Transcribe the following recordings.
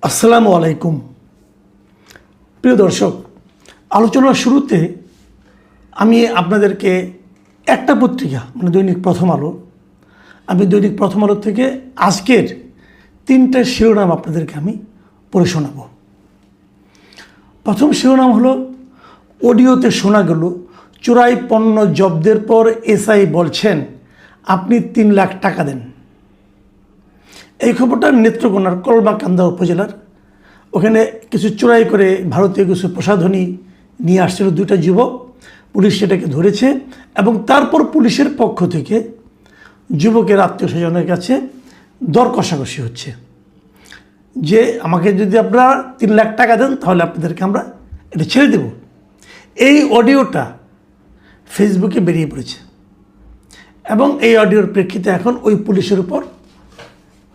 আসসালামু আলাইকুম। প্রিয় দর্শক, আলোচনার শুরুতে আমি আপনাদেরকে একটা পত্রিকা মানে দৈনিক প্রথম আলো, আমি দৈনিক প্রথম আলো থেকে আজকের 3টা শিরোনাম আপনাদেরকে আমি পড়ে শোনাব। প্রথম শিরোনাম হলো, অডিওতে শোনা গেল চোরাই পণ্য জব্দের পর এসআই বলছেন আপনি 3 লাখ টাকা দেন। এই খবরটা নেত্রকোনার কলমাকান্দা উপজেলার, ওখানে কিছু চোরাই করে ভারতীয় কিছু প্রসাধনী নিয়ে আসছিল 2টা যুবক। পুলিশ সেটাকে ধরেছে এবং তারপর পুলিশের পক্ষ থেকে যুবকের আত্মীয় স্বজনের কাছে দর কষাকষি হচ্ছে যে আমাকে যদি আপনারা 3 লাখ টাকা দেন তাহলে আপনাদেরকে আমরা এটা ছেড়ে দেব। এই অডিওটা ফেসবুকে বেরিয়ে পড়েছে এবং এই অডিওর প্রেক্ষিতে এখন ওই পুলিশের উপর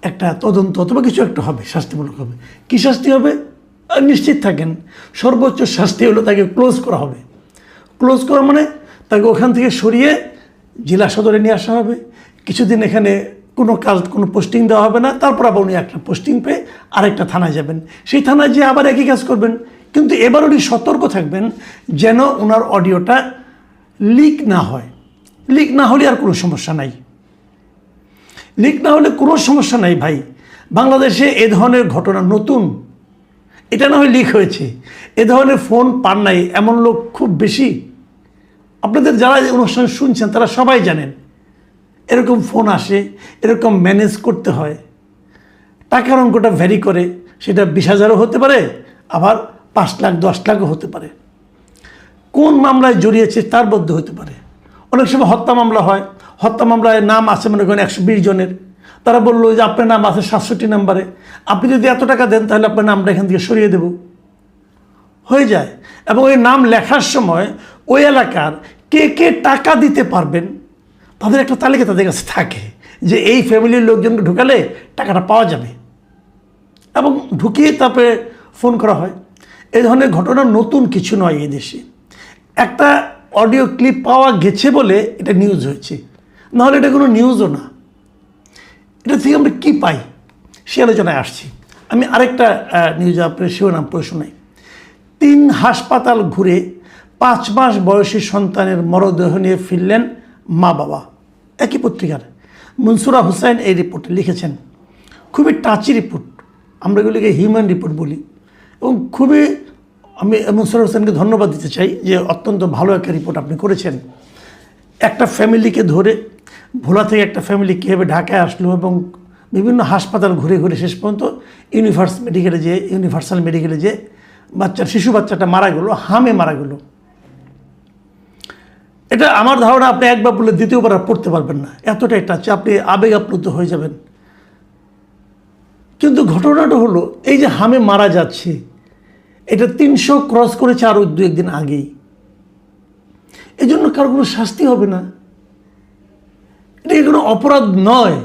একটা তদন্ত অথবা কিছু একটা হবে, শাস্তিমূলক হবে। কী শাস্তি হবে নিশ্চিত থাকেন, সর্বোচ্চ শাস্তি হলো তাকে ক্লোজ করা হবে। ক্লোজ করা মানে তাকে ওখান থেকে সরিয়ে জেলা সদরে নিয়ে আসা হবে, কিছুদিন এখানে কোনো কাজ কোনো পোস্টিং দেওয়া হবে না, তারপর আবার উনি একটা পোস্টিং পেয়ে আরেকটা থানায় যাবেন, সেই থানায় যেয়ে আবার একই কাজ করবেন। কিন্তু এবার উনি সতর্ক থাকবেন যেন ওনার অডিওটা লিক না হয়। লিক না হলে আর কোনো সমস্যা নাই, লিক না হলে কোনো সমস্যা নাই ভাই। বাংলাদেশে এ ধরনের ঘটনা নতুন, এটা না হয় লিক হয়েছে, এ ধরনের ফোন পান নাই এমন লোক খুব বেশি। আপনাদের যারা অনুষ্ঠান শুনছেন তারা সবাই জানেন এরকম ফোন আসে, এরকম ম্যানেজ করতে হয়। টাকার অঙ্কটা ভ্যারি করে, সেটা 20,000ও হতে পারে, আবার 5 লাখ 10 লাখও হতে পারে। কোন মামলায় জড়িয়েছে তার মধ্যে হতে পারে। অনেক সময় হত্যা মামলা হয়, হত্যা মামলায় নাম আছে মনে করেন 120 জনের, তারা বললো যে আপনার নাম আছে 67 নম্বরে, আপনি যদি এত টাকা দেন তাহলে আপনার নামটা এখান থেকে সরিয়ে দেব, হয়ে যায়। এবং ওই নাম লেখার সময় ওই এলাকার কে কে টাকা দিতে পারবেন তাদের একটা তালিকা তাদের কাছে থাকে যে এই ফ্যামিলির লোকজনকে ঢুকালে টাকাটা পাওয়া যাবে, এবং ঢুকিয়ে তারপরে ফোন করা হয়। এই ধরনের ঘটনা নতুন কিছু নয় এই দেশে। একটা অডিও ক্লিপ পাওয়া গেছে বলে এটা নিউজ হয়েছে, নাহলে এটা কোনো নিউজও না। এটা থেকে আমরা কী পাই সে আলোচনায় আসছি। আমি আরেকটা নিউজ আপনার শিরোনাম পড়ে শোনাই। 3 হাসপাতাল ঘুরে 5 মাস বয়সী সন্তানের মরদেহ নিয়ে ফিরলেন মা বাবা। একই পত্রিকার মনসুরা হুসাইন এই রিপোর্টে লিখেছেন। খুবই টাচি রিপোর্ট, আমরা এগুলিকে হিউম্যান রিপোর্ট বলি, এবং খুবই আমি মনসুরা হুসাইনকে ধন্যবাদ দিতে চাই যে অত্যন্ত ভালো একটা রিপোর্ট আপনি করেছেন। একটা ফ্যামিলিকে ধরে ভোলা থেকে একটা ফ্যামিলি কীভাবে ঢাকায় আসলো এবং বিভিন্ন হাসপাতাল ঘুরে ঘুরে শেষ পর্যন্ত ইউনিভার্সাল মেডিকেলে যে শিশু বাচ্চাটা মারা গেল, হামে মারা গেল। এটা আমার ধারণা আপনি একবার বললে দ্বিতীয়বার আর পড়তে পারবেন না, এতটাই টাচ, আপনি আবেগ আপ্লুত হয়ে যাবেন। কিন্তু ঘটনাটা হলো এই যে হামে মারা যাচ্ছে, এটা 300 ক্রস করেছে আরও 2-1 দিন আগেই। এই জন্য কারো কোনো শাস্তি হবে না, এটা কোনো অপরাধ নয়।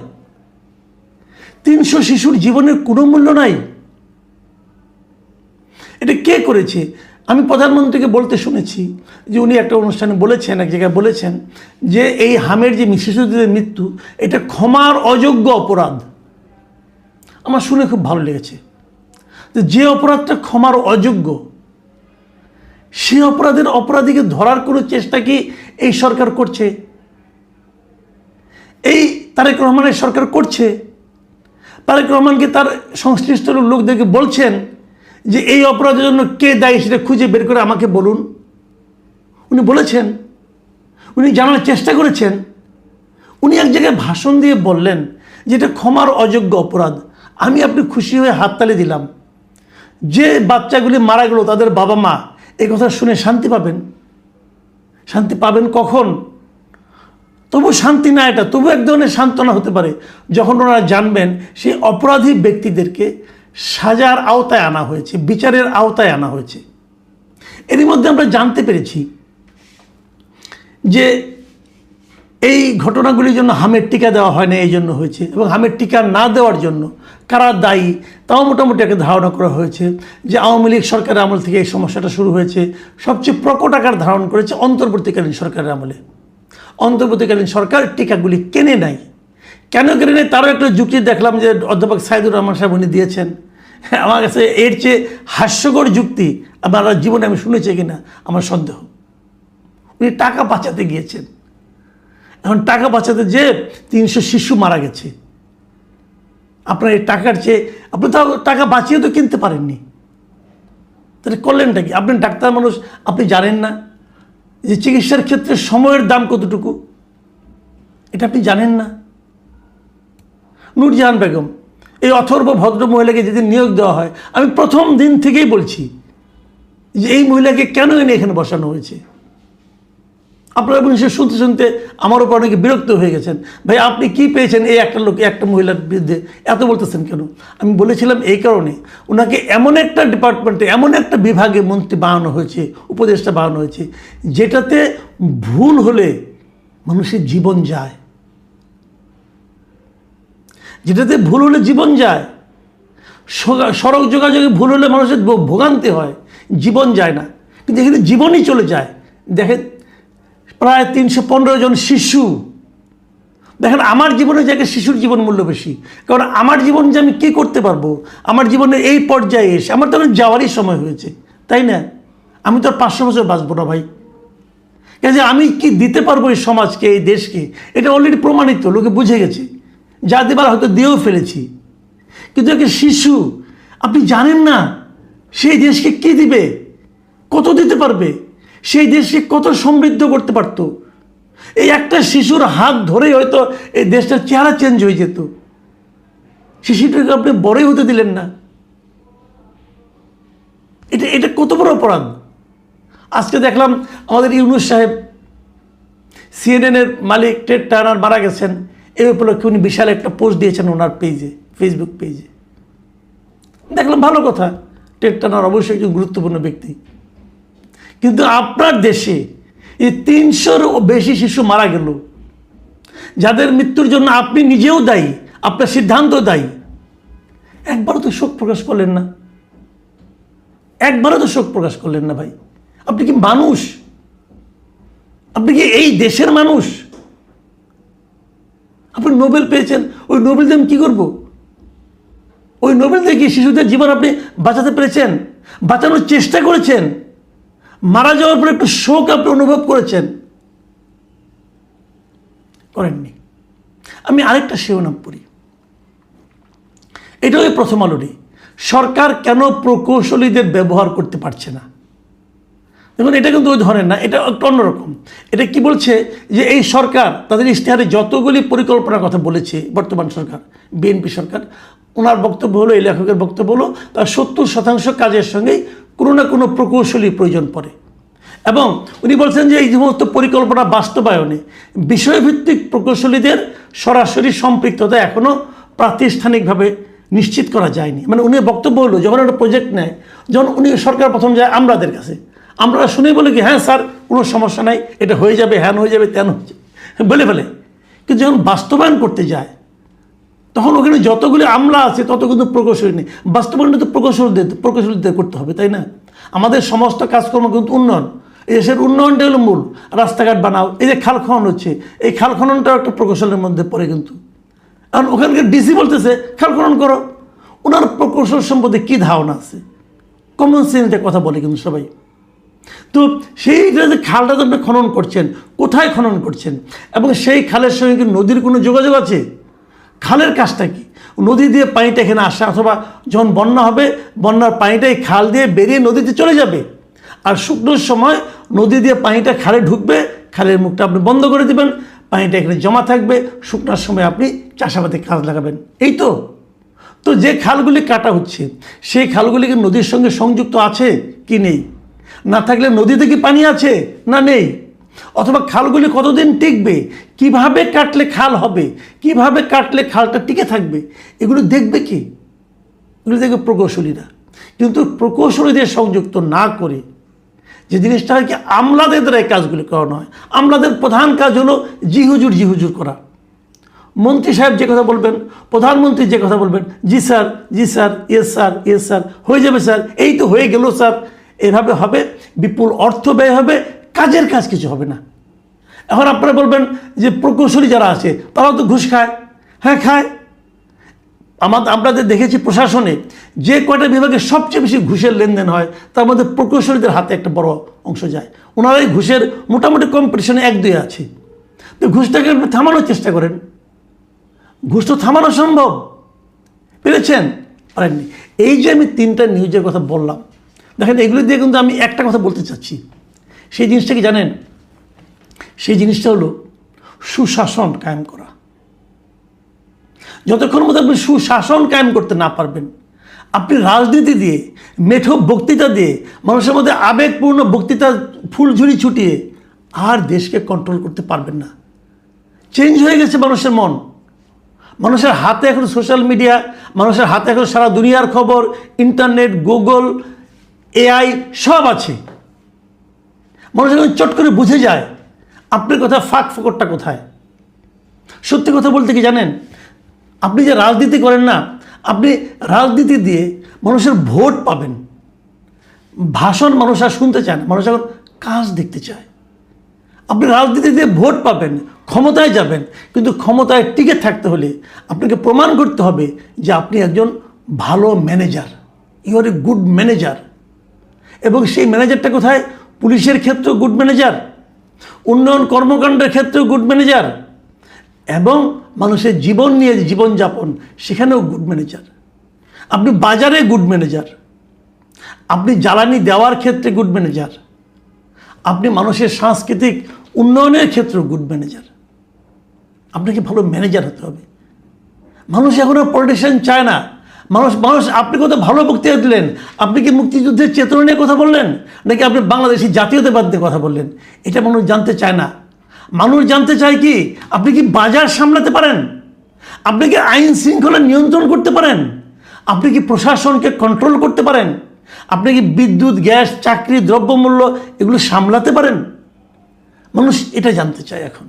300 শিশুর জীবনের কোনো মূল্য নাই। এটা কে করেছে? আমি প্রধানমন্ত্রীকে বলতে শুনেছি যে উনি একটা অনুষ্ঠানে বলেছেন, এক জায়গায় বলেছেন যে এই হামের যে শিশুদের মৃত্যু এটা ক্ষমার অযোগ্য অপরাধ। আমার শুনে খুব ভালো লেগেছে যে অপরাধটা ক্ষমার অযোগ্য, সে অপরাধীকে ধরার কোনো চেষ্টা কি এই সরকার করছে? এই তারেক রহমানের সরকার করছে? তারেক রহমানকে তার সংশ্লিষ্ট লোকদেরকে বলছেন যে এই অপরাধের জন্য কে দায়ী সেটা খুঁজে বের করে আমাকে বলুন। উনি বলেছেন, উনি জানার চেষ্টা করেছেন। উনি এক জায়গায় ভাষণ দিয়ে বললেন যে এটা ক্ষমার অযোগ্য অপরাধ। আমি আপনি খুশি হয়ে হাততালি দিলাম। যে বাচ্চাগুলি মারা গেল তাদের বাবা মা এই কথা শুনে শান্তি পাবেন। শান্তি পাবেন কখন? তবু শান্তি না, এটা তবু এক ধরনের সান্ত্বনা হতে পারে যখন ওনারা জানবেন সেই অপরাধী ব্যক্তিদেরকে সাজার আওতায় আনা হয়েছে, বিচারের আওতায় আনা হয়েছে। এরই মধ্যে আমরা জানতে পেরেছি যে এই ঘটনাগুলির জন্য হামের টিকা দেওয়া হয় না, এই জন্য হয়েছে। এবং হামের টিকা না দেওয়ার জন্য কারা দায়ী তাও মোটামুটি একটা ধারণা করা হয়েছে যে আওয়ামী লীগ সরকারের আমল থেকে এই সমস্যাটা শুরু হয়েছে। সবচেয়ে প্রকট আকার ধারণ করেছে অন্তর্বর্তীকালীন সরকারের আমলে। অন্তর্বর্তীকালীন সরকার টিকাগুলি কেনে নাই। কেন কেনে নেয় তারও একটা যুক্তি দেখলাম যে অধ্যাপক সাইদুর রহমান সাহেব উনি দিয়েছেন আমার কাছে এর চেয়ে হাস্যকর যুক্তি আমার জীবনে আমি শুনেছি কিনা আমার সন্দেহ। উনি টাকা বাঁচাতে গিয়েছেন, এখন টাকা বাঁচাতে যে 300 শিশু মারা গেছে। আপনার এই টাকার চেয়ে আপনি তো টাকা বাঁচিয়ে তো কিনতে পারেননি, তাহলে করলেনটা কি? আপনি ডাক্তার মানুষ, আপনি জানেন না যে চিকিৎসার ক্ষেত্রে সময়ের দাম কতটুকু? এটা আপনি জানেন না? নূরজাহান বেগম, এই অথর্ব ভদ্র মহিলাকে যেদিন নিয়োগ দেওয়া হয়, আমি প্রথম দিন থেকেই বলছি যে এই মহিলাকে কেন এনে এখানে বসানো হয়েছে। আপনারা সে শুনতে শুনতে আমার উপর অনেকে বিরক্ত হয়ে গেছেন, ভাই আপনি কি পেয়েছেন এই একটা লোক, একটা মহিলার বিরুদ্ধে এত বলতেছেন কেন? আমি বলেছিলাম এই কারণে, ওনাকে এমন একটা ডিপার্টমেন্টে, এমন একটা বিভাগে মন্ত্রী বানানো হয়েছে, উপদেষ্টা বানানো হয়েছে, যেটাতে ভুল হলে মানুষের জীবন যায়, যেটাতে ভুল হলে জীবন যায়। সড়ক যোগাযোগে ভুল হলে মানুষের ভোগান্তি হয়, জীবন যায় না, কিন্তু এখানে জীবনই চলে যায়। দেখেন প্রায় 315 জন শিশু। দেখেন আমার জীবনে জায়গায় শিশুর জীবন মূল্য বেশি, কারণ আমার জীবন যে আমি কী করতে পারবো, আমার জীবনের এই পর্যায়ে এসে আমার তো যাওয়ারই সময় হয়েছে, তাই না? আমি তো আর 500 বছর বাঁচবো না ভাই। কাজে আমি কি দিতে পারবো এই সমাজকে, এই দেশকে, এটা অলরেডি প্রমাণিত, লোকে বুঝে গেছে, যা দেবার হয়তো দিয়েও ফেলেছি। কিন্তু একটা শিশু, আপনি জানেন না সেই দেশকে কি দিবে, কত দিতে পারবে, সেই দেশকে কত সমৃদ্ধ করতে পারতো। এই একটা শিশুর হাত ধরেই হয়তো এই দেশটার চেহারা চেঞ্জ হয়ে যেত। শিশুটাকে আপনি বড়ই হতে দিলেন না। এটা কত বড় অপরাধ। আজকে দেখলাম আমাদের ইউনূস সাহেব, সিএনএনের মালিক টেড টার্নার মারা গেছেন, এই উপলক্ষে উনি বিশাল একটা পোস্ট দিয়েছেন ওনার পেজে, ফেসবুক পেজে। দেখলাম ভালো কথা, টেড টার্নার অবশ্যই একজন গুরুত্বপূর্ণ ব্যক্তি, কিন্তু আপনার দেশে এই 300-র বেশি শিশু মারা গেল, যাদের মৃত্যুর জন্য আপনি নিজেও দায়ী, আপনার সিদ্ধান্ত দায়ী। একবারও তো শোক প্রকাশ করলেন না, একবারও তো শোক প্রকাশ করলেন না ভাই। আপনি কি মানুষ? আপনি কি এই দেশের মানুষ? আপনি নোবেল পেয়েছেন, ওই নোবেল দিয়ে আমি কী করবো? ওই নোবেল দিয়ে কি শিশুদের জীবন আপনি বাঁচাতে পেরেছেন? বাঁচানোর চেষ্টা করেছেন? মারা যাওয়ার পর একটু শোক আপনি অনুভব করেছেন? করেননি। আমি আরেকটা শিরোনাম পড়ি, এটা ওই প্রথম আলোরই, সরকার কেন প্রকৌশলীদের ব্যবহার করতে পারছে না। দেখুন এটা কিন্তু ওই ধরনের না, এটা একটু অন্যরকম। এটা কি বলছে যে এই সরকার তাদের ইশতেহারে যতগুলি পরিকল্পনার কথা বলেছে, বর্তমান সরকার, বিএনপি সরকার, ওনার বক্তব্য হলো, এই লেখকের বক্তব্য হলো, তার 70% কাজের সঙ্গেই কোনো না কোনো প্রকৌশলী প্রয়োজন পড়ে। এবং উনি বলছেন যে এই সমস্ত পরিকল্পনা বাস্তবায়নে বিষয়ভিত্তিক প্রকৌশলীদের সরাসরি সম্পৃক্ততা এখনও প্রাতিষ্ঠানিকভাবে নিশ্চিত করা যায়নি। মানে উনি বক্তব্য হলো, যখন একটা প্রজেক্ট নেয়, যখন উনি সরকার প্রথম যায় আমরাদের কাছে, আমরা শুনে বলি কি হ্যাঁ স্যার কোনো সমস্যা নাই, এটা হয়ে যাবে, হ্যান হয়ে যাবে, তেন হয়ে যাবে বলে ফেলে। কিন্তু যখন বাস্তবায়ন করতে যায়, তখন ওখানে যতগুলি আমলা আছে তত কিন্তু প্রকৌশলী নেই। বাস্তবায়নটা তো প্রকৌশলীদের করতে হবে, তাই না? আমাদের সমস্ত কাজকর্ম কিন্তু উন্নয়ন, এই দেশের উন্নয়নটা হলো মূল। রাস্তাঘাট বানাও, এই যে খাল খনন হচ্ছে, এই খাল খননটাও একটা প্রকৌশলের মধ্যে পড়ে কিন্তু। কারণ ওখানকার ডিসি বলতেছে খাল খনন করো, ওনার প্রকৌশল সম্পর্কে কী ধারণা আছে? কমন সেন্সে কথা বলে কিন্তু সবাই। তো সেইটা যে খালটা তো আপনি খনন করছেন, কোথায় খনন করছেন, এবং সেই খালের সঙ্গে কি নদীর কোনো যোগাযোগ আছে? খালের কাজটা কি? নদী দিয়ে পানিটা এখানে আসা, অথবা যখন বন্যা হবে বন্যার পানিটাই খাল দিয়ে বেরিয়ে নদীতে চলে যাবে, আর শুকনোর সময় নদী দিয়ে পানিটা খালে ঢুকবে, খালের মুখটা আপনি বন্ধ করে দেবেন, পানিটা এখানে জমা থাকবে, শুকনোর সময় আপনি চাষাবাদে কাজ লাগাবেন, এই তো। তো যে খালগুলি কাটা হচ্ছে, সেই খালগুলি কি নদীর সঙ্গে সংযুক্ত আছে কি নেই? না থাকলে নদীতে কি পানি আছে না নেই? অথবা খালগুলি কতদিন টিকবে, কিভাবে কাটলে খাল হবে, কিভাবে কাটলে খালটা টিকে থাকবে, এগুলো দেখবে কি? এগুলো দেখবে প্রকৌশলীরা। কিন্তু প্রকৌশলীদের সংযুক্ত না করে যে জিনিসটা হয় কি, আমলাদের দ্বারা এই কাজগুলি করানো হয়। আমলাদের প্রধান কাজ হলো জি হুজুর করা। মন্ত্রী সাহেব যে কথা বলবেন, প্রধানমন্ত্রী যে কথা বলবেন, জি স্যার, জি sir, yes sir, yes sir, হয়ে যাবে স্যার, এই তো হয়ে গেল স্যার, এভাবে হবে, বিপুল অর্থ ব্যয় হবে, কাজের কাজ কিছু হবে না। এখন আপনারা বলবেন যে প্রকৌশলী যারা আছে তারাও তো ঘুষ খায়। হ্যাঁ খায়, আপনাদের দেখেছি প্রশাসনে যে কয়টা বিভাগে সবচেয়ে বেশি ঘুষের লেনদেন হয় তার মধ্যে প্রকৌশলীদের হাতে একটা বড় অংশ যায়। ওনারাই ঘুষের মোটামুটি কম্পিটিশনে 1-2 আছে। তো ঘুষটাকে আপনি থামানোর চেষ্টা করেন, ঘুষ তো থামানো সম্ভব, পেরেছেন? পারেননি। এই যে আমি 3টা নিউজের কথা বললাম, দেখেন এগুলো দিয়ে কিন্তু আমি একটা কথা বলতে চাচ্ছি। সেই জিনিসটা কি জানেন? সেই জিনিসটা হলো সুশাসন কায়েম করা। যতক্ষণ মধ্যে আপনি সুশাসন কায়েম করতে না পারবেন, আপনি রাজনীতি দিয়ে, মেঠো বক্তৃতা দিয়ে, মানুষের মধ্যে আবেগপূর্ণ বক্তৃতা ফুলঝুরি ছুটিয়ে আর দেশকে কন্ট্রোল করতে পারবেন না। চেঞ্জ হয়ে গেছে মানুষের মন, মানুষের হাতে এখন সোশ্যাল মিডিয়া, মানুষের হাতে এখন সারা দুনিয়ার খবর, ইন্টারনেট, গুগল, AI সব আছে। মানুষ এখন চট করে বুঝে যায় আপনার কথা ফাঁক ফোকরটা কোথায়। সত্যি কথা বলতে কি জানেন, আপনি যে রাজনীতি করেন না, আপনি রাজনীতি দিয়ে মানুষের ভোট পাবেন। ভাষণ মানুষ আর শুনতে চায় না, মানুষ এখন কাজ দেখতে চায়। আপনি রাজনীতি দিয়ে ভোট পাবেন, ক্ষমতায় যাবেন, কিন্তু ক্ষমতায় টিকে থাকতে হলে আপনাকে প্রমাণ করতে হবে যে আপনি একজন ভালো manager, you are a good manager. এবং সেই ম্যানেজারটা কোথায়? পুলিশের ক্ষেত্রেও গুড ম্যানেজার, উন্নয়ন কর্মকাণ্ডের ক্ষেত্রেও গুড ম্যানেজার, এবং মানুষের জীবন নিয়ে জীবনযাপন সেখানেও গুড ম্যানেজার। আপনি বাজারে গুড ম্যানেজার, আপনি জ্বালানি দেওয়ার ক্ষেত্রে গুড ম্যানেজার, আপনি মানুষের সাংস্কৃতিক উন্নয়নের ক্ষেত্রেও গুড ম্যানেজার। আপনাকে ভালো ম্যানেজার হতে হবে। মানুষ এখন আর পলিটিশিয়ান চায় না। মানুষ আপনি কত ভালো বক্তৃতা দিলেন, আপনি কি মুক্তিযুদ্ধের চেতনা নিয়ে কথা বললেন নাকি আপনি বাংলাদেশি জাতীয়তাবাদ নিয়ে কথা বললেন, এটা মানুষ জানতে চায় না। মানুষ জানতে চায় কি আপনি কি বাজার সামলাতে পারেন, আপনি কি আইন শৃঙ্খলা নিয়ন্ত্রণ করতে পারেন, আপনি কি প্রশাসনকে কন্ট্রোল করতে পারেন, আপনি কি বিদ্যুৎ, গ্যাস, চাকরি, দ্রব্যমূল্য এগুলো সামলাতে পারেন। মানুষ এটা জানতে চায় এখন।